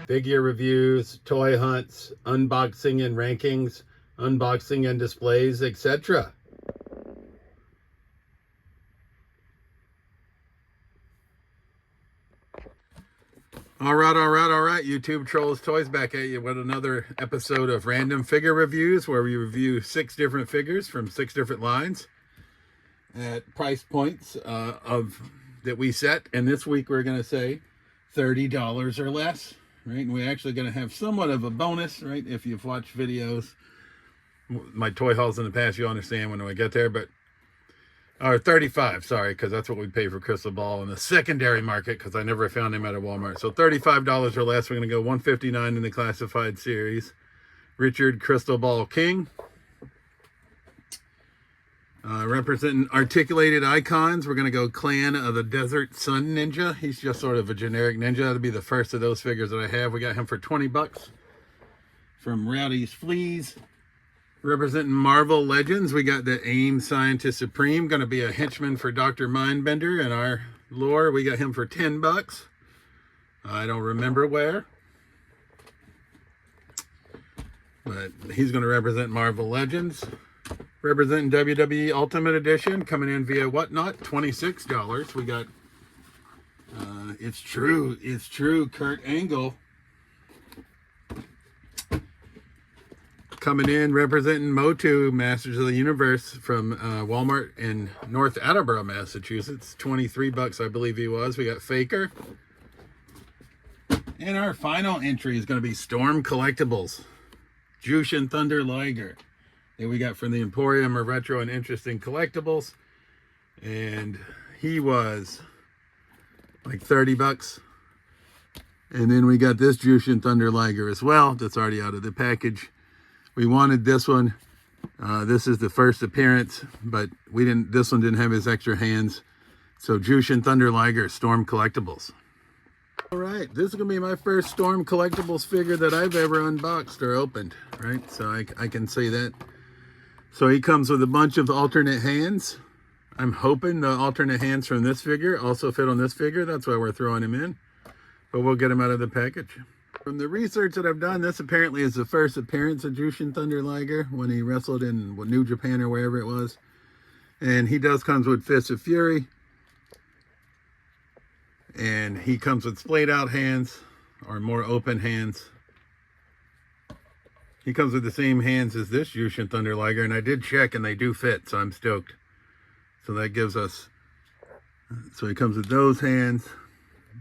figure reviews, toy hunts, unboxing and rankings, unboxing and displays, etc. All right, YouTube Trolls Toys back at you with another episode of Random Figure Reviews, where we review 6 different figures from 6 different lines at price points that we set. And this week we're going to say $30 or less, right? And we're actually going to have somewhat of a bonus, right? If you've watched videos, my toy hauls in the past, you'll understand when I get there, but or 35, sorry, because that's what we pay for Crystal Ball in the secondary market, because I never found him at a Walmart. So $35 or less. We're going to go $159 in the classified series. Richard Crystal Ball King. Representing articulated icons, we're going to go Clan of the Desert Sun Ninja. He's just sort of a generic ninja. That'll be the first of those figures that I have. We got him for 20 bucks from Rowdy's Fleas. Representing Marvel Legends, we got the AIM Scientist Supreme, going to be a henchman for Dr. Mindbender in our lore. We got him for 10 bucks. I don't remember where, but he's going to represent Marvel Legends. Representing WWE Ultimate Edition, coming in via Whatnot, $26. We got It's True, Kurt Angle. Coming in, representing Motu, Masters of the Universe, from Walmart in North Attleboro, Massachusetts. 23 bucks, I believe he was. We got Faker. And our final entry is going to be Storm Collectibles. Jushin Thunder Liger. That we got from the Emporium of Retro and Interesting Collectibles. And he was like 30 bucks. And then we got this Jushin Thunder Liger as well. That's already out of the package. We wanted this one. This is the first appearance, but we didn't. This one didn't have his extra hands. So Jushin Thunder Liger, Storm Collectibles. All right, this is gonna be my first Storm Collectibles figure that I've ever unboxed or opened. Right, so I can say that. So he comes with a bunch of alternate hands. I'm hoping the alternate hands from this figure also fit on this figure. That's why we're throwing him in. But we'll get him out of the package. From the research that I've done, this apparently is the first appearance of Jushin Thunder Liger when he wrestled in New Japan or wherever it was. And he comes with Fists of Fury. And he comes with splayed out hands, or more open hands. He comes with the same hands as this Jushin Thunder Liger, and I did check and they do fit, so I'm stoked. So that gives us, so he comes with those hands.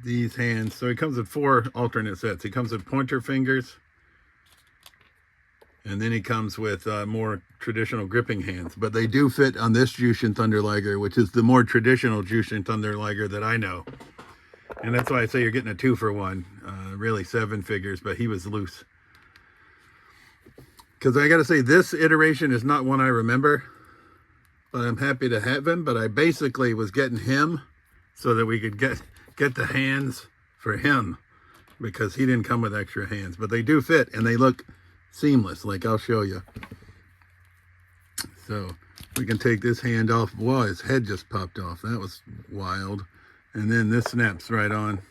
These hands. So he comes with 4 alternate sets. He comes with pointer fingers, and then he comes with more traditional gripping hands, but they do fit on this Jushin Thunder Liger, which is the more traditional Jushin Thunder Liger that I know. And that's why I say you're getting a 2-for-1. Really 7 figures, but he was loose. Because I got to say, this iteration is not one I remember, but I'm happy to have him. But I basically was getting him so that we could get the hands for him, because he didn't come with extra hands, but they do fit and they look seamless, like I'll show you. So we can take this hand off. Whoa, his head just popped off. That was wild. And then this snaps right on,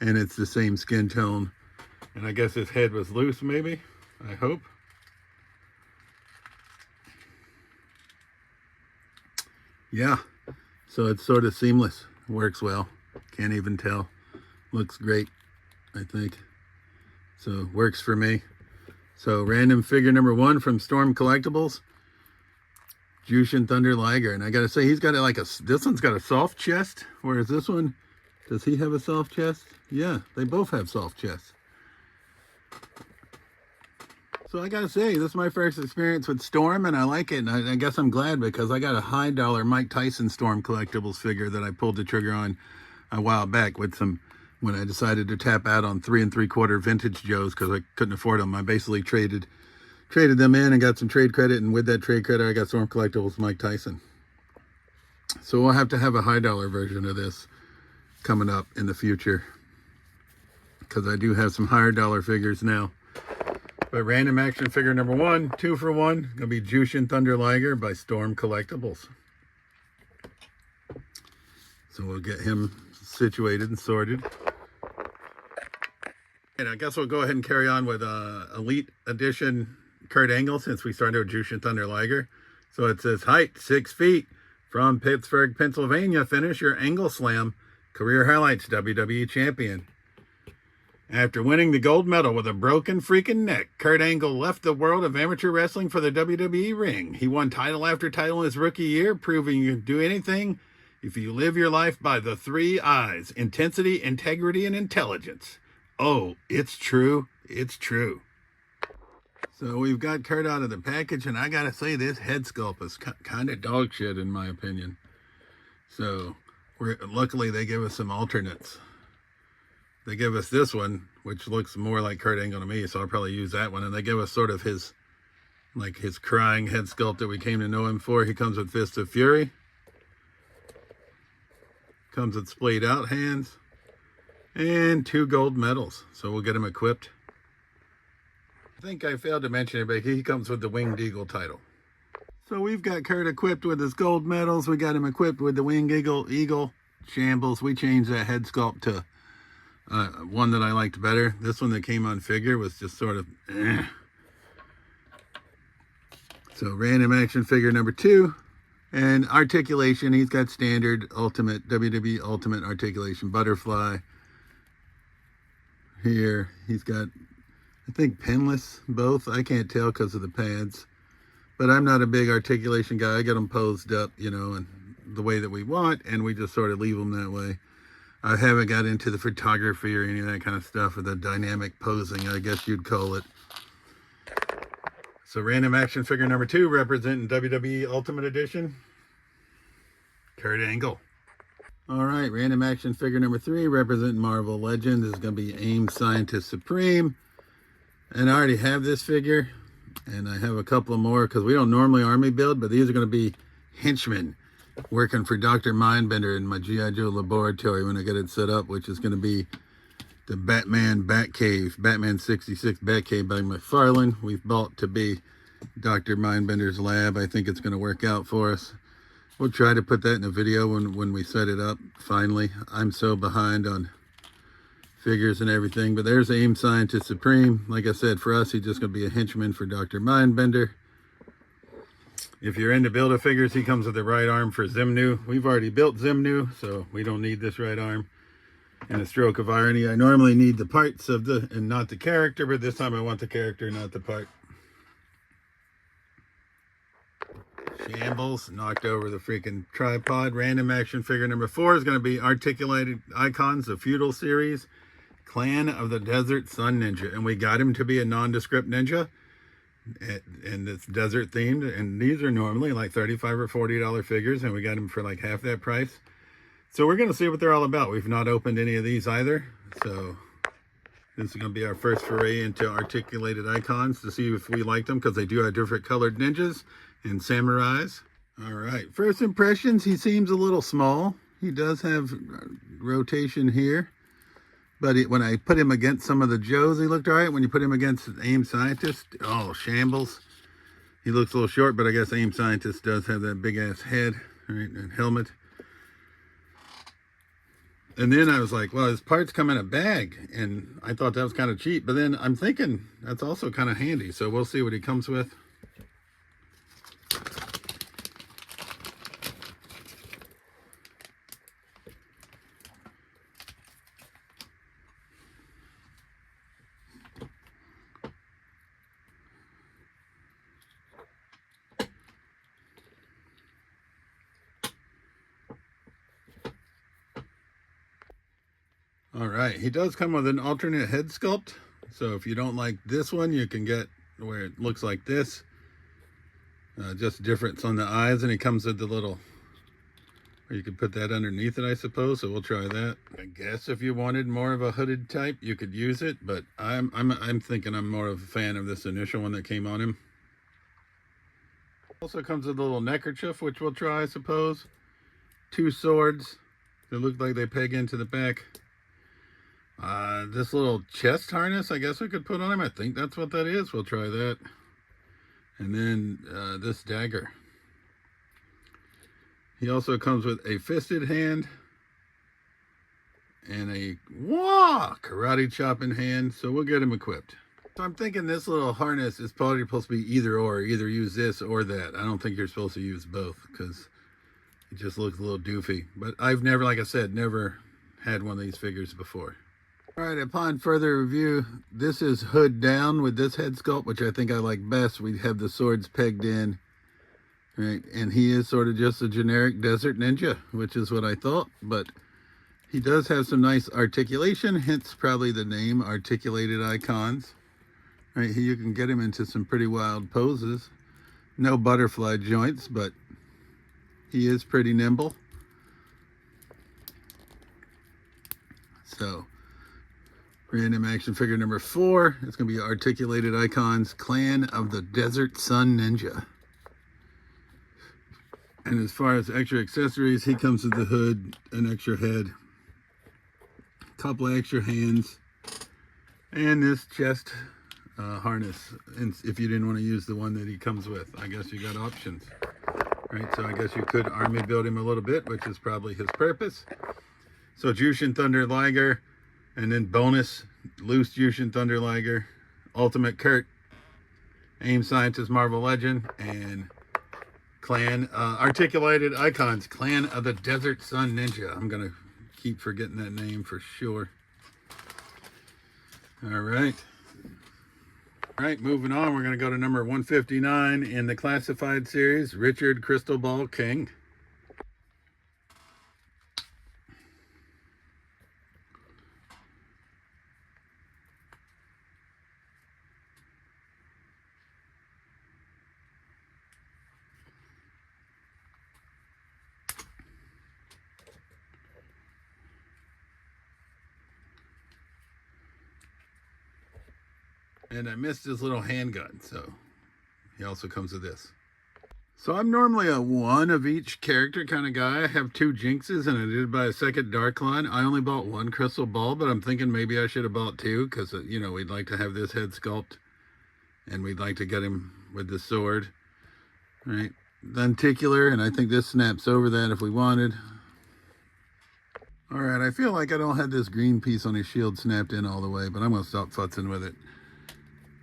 and it's the same skin tone. And I guess his head was loose, maybe, I hope. Yeah, so it's sort of seamless, works well. Can't even tell. Looks great, I think. So works for me. So random figure number 1 from Storm Collectibles, Jushin Thunder Liger. And I gotta say, he's got this one's got a soft chest, whereas this one, does he have a soft chest? Yeah, they both have soft chests. So I gotta say, this is my first experience with Storm, and I like it. And I guess I'm glad, because I got a high dollar Mike Tyson Storm Collectibles figure that I pulled the trigger on a while back with when I decided to tap out on 3 3/4 vintage Joes, because I couldn't afford them. I basically traded them in and got some trade credit, and with that trade credit I got Storm Collectibles Mike Tyson. So we'll have to have a high dollar version of this coming up in the future, because I do have some higher dollar figures now. But random action figure number 1, 2-for-1, gonna be Jushin Thunder Liger by Storm Collectibles. So we'll get him situated and sorted. And I guess we'll go ahead and carry on with Elite Edition Kurt Angle since we started with Jushin Thunder Liger. So it says height 6 feet from Pittsburgh, Pennsylvania. Finish your Angle Slam. Career highlights, WWE Champion. After winning the gold medal with a broken freaking neck, Kurt Angle left the world of amateur wrestling for the WWE ring. He won title after title in his rookie year, proving you can do anything if you live your life by the 3 I's: intensity, integrity, and intelligence. Oh, it's true. It's true. So we've got Kurt out of the package, and I gotta say this head sculpt is kind of dog shit in my opinion. So luckily they give us some alternates. They give us this one, which looks more like Kurt Angle to me, so I'll probably use that one. And they give us sort of his crying head sculpt that we came to know him for. He comes with Fist of Fury. Comes with splayed out hands. And 2 gold medals. So we'll get him equipped. I think I failed to mention it, but he comes with the Winged Eagle title. So we've got Kurt equipped with his gold medals. We got him equipped with the Winged Eagle shambles. We changed that head sculpt to one that I liked better. This one that came on figure was just sort of So random action figure number 2. And articulation, he's got standard ultimate WWE Ultimate articulation butterfly. Here he's got, I think, pinless both. I can't tell because of the pads, but I'm not a big articulation guy. I get them posed up, you know, and the way that we want, and we just sort of leave them that way. I haven't got into the photography or any of that kind of stuff, or the dynamic posing, I guess you'd call it. So random action figure number 2, representing WWE Ultimate Edition, Kurt Angle. All right, random action figure number 3, representing Marvel Legends, is going to be AIM Scientist Supreme. And I already have this figure, and I have a couple more because we don't normally army build, but these are going to be henchmen working for Dr. Mindbender in my G.I. Joe laboratory when I get it set up, which is going to be the Batman Batcave, Batman 66 Batcave by McFarlane. We've bought to be Dr. Mindbender's lab. I think it's going to work out for us. We'll try to put that in a video when we set it up, finally. I'm so behind on figures and everything, but there's AIM Scientist Supreme. Like I said, for us, he's just going to be a henchman for Dr. Mindbender. If you're into Build-A-Figures, he comes with the right arm for Zimnu. We've already built Zimnu, so we don't need this right arm. And a stroke of irony, I normally need the parts of and not the character, but this time I want the character, not the part. Shambles, knocked over the freaking tripod. Random action figure number 4 is going to be Articulated Icons, the Feudal series, Clan of the Desert Sun Ninja. And we got him to be a nondescript ninja. And it's desert themed, and these are normally like $35 or $40 figures, and we got them for like half that price. So we're going to see what they're all about. We've not opened any of these either, so this is going to be our first foray into articulated icons to see if we like them, because they do have different colored ninjas and samurais. All right, first impressions, he seems a little small. He does have rotation here. But when I put him against some of the Joes, he looked all right. When you put him against AIM Scientist, oh, shambles. He looks a little short, but I guess AIM Scientist does have that big-ass head, right, and helmet. And then I was like, well, his parts come in a bag, and I thought that was kind of cheap. But then I'm thinking that's also kind of handy, so we'll see what he comes with. All right, he does come with an alternate head sculpt. So if you don't like this one, you can get where it looks like this. Just difference on the eyes, and he comes with the little, or you could put that underneath it, I suppose. So we'll try that. I guess if you wanted more of a hooded type, you could use it, but I'm thinking I'm more of a fan of this initial one that came on him. Also comes with a little neckerchief, which we'll try, I suppose. 2 swords that look like they peg into the back. This little chest harness, I guess we could put on him. I think that's what that is. We'll try that. And then this dagger. He also comes with a fisted hand and a karate chop in hand, so we'll get him equipped. So I'm thinking this little harness is probably supposed to be either or, either use this or that. I don't think you're supposed to use both because it just looks a little doofy. But I've never, like I said, never had one of these figures before. All right, upon further review, this is hood down with this head sculpt, which I think I like best. We have the swords pegged in, right? And he is sort of just a generic desert ninja, which is what I thought, but he does have some nice articulation, hence probably the name, Articulated Icons. Right here you can get him into some pretty wild poses. No butterfly joints, but he is pretty nimble. So, random action figure number 4. It's going to be Articulated Icons, Clan of the Desert Sun Ninja. And as far as extra accessories, he comes with the hood, an extra head, a couple of extra hands, and this chest harness. And if you didn't want to use the one that he comes with, I guess you got options. Right, so I guess you could army build him a little bit, which is probably his purpose. So Jushin Thunder Liger, and then bonus loose Jushin Thunder Liger, Ultimate Kurt, AIM Scientist Marvel Legend, and Clan Articulated Icons, Clan of the Desert Sun Ninja. I'm gonna keep forgetting that name for sure. All right. All right, moving on, we're gonna go to number 159 in the classified series, Richard Crystal Ball King. And I missed his little handgun, so he also comes with this. So I'm normally a one of each character kind of guy. I have 2 Jinxes, and I did buy a second Dark Line. I only bought 1 Crystal Ball, but I'm thinking maybe I should have bought 2 because, you know, we'd like to have this head sculpt, and we'd like to get him with the sword. Right, lenticular, and I think this snaps over that if we wanted. All right, I feel like I don't have this green piece on his shield snapped in all the way, but I'm going to stop futzing with it.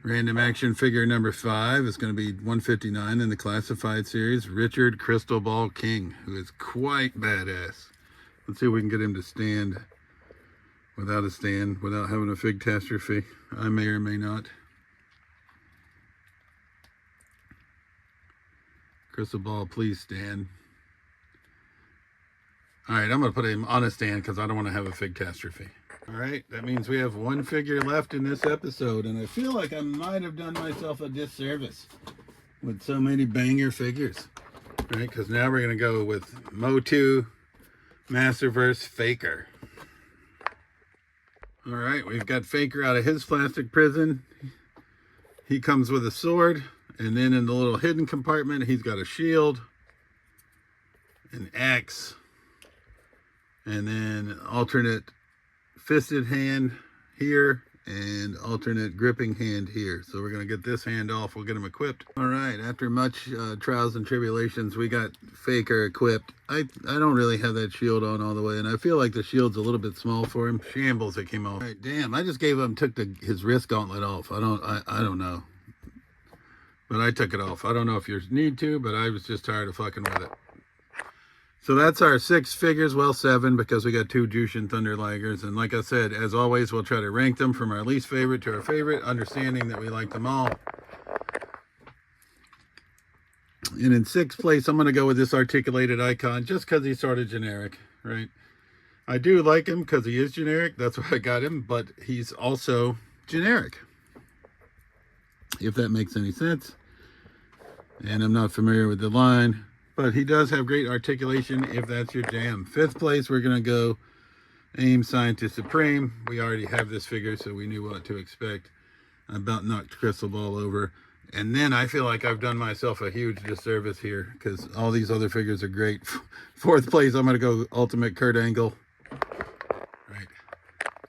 Random action figure number 5 is going to be 159 in the classified series, Richard Crystal Ball King, who is quite badass. Let's see if we can get him to stand without a stand, without having a fig catastrophe. I may or may not. Crystal Ball, please stand. All right, I'm going to put him on a stand because I don't want to have a fig catastrophe. All right, that means we have 1 figure left in this episode, and I feel like I might have done myself a disservice with so many banger figures, right? Because now we're going to go with Motu Masterverse Faker. All right, we've got Faker out of his plastic prison. He comes with a sword, and then in the little hidden compartment, he's got a shield, an axe, and then alternate fisted hand here and alternate gripping hand here. So we're going to get this hand off. We'll get him equipped. All right, after much trials and tribulations, we got Faker equipped. I don't really have that shield on all the way, and I feel like the shield's a little bit small for him. Shambles, it came off. All right, damn, I just gave him, took his wrist gauntlet off. I don't know, but I took it off. I don't know if you need to, but I was just tired of fucking with it. So that's our 6 figures, well 7, because we got 2 Jushin Thunder Ligers. And like I said, as always, we'll try to rank them from our least favorite to our favorite, understanding that we like them all. And in 6th place, I'm going to go with this Articulated Icon, just because he's sort of generic, right? I do like him because he is generic. That's why I got him, but he's also generic, if that makes any sense. And I'm not familiar with the line, but he does have great articulation if that's your jam. 5th place, we're going to go AIM Scientist Supreme. We already have this figure, so we knew what to expect. I about knocked Crystal Ball over. And then I feel like I've done myself a huge disservice here because all these other figures are great. 4th place, I'm going to go Ultimate Kurt Angle. Right.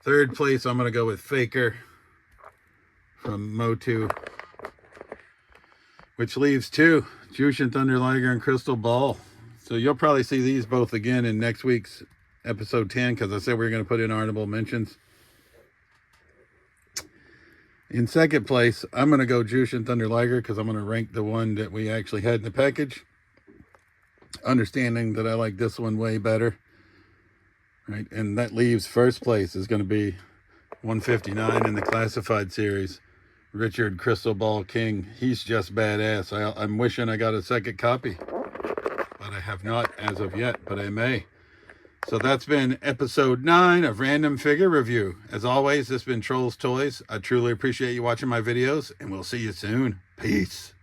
3rd place, I'm going to go with Faker from Motu, which leaves 2, Jushin Thunder Liger and Crystal Ball. So you'll probably see these both again in next week's episode 10, because I said we were going to put in honorable mentions. In second place, I'm going to go Jushin Thunder Liger, because I'm going to rank the one that we actually had in the package, understanding that I like this one way better. Right, and that leaves first place is going to be 159 in the classified series, Richard Crystal Ball King. He's just badass. I'm wishing I got a second copy, but I have not as of yet, but I may. So that's been episode 9 of Random Figure Review. As always, this has been Trolls Toys. I truly appreciate you watching my videos, and we'll see you soon. Peace.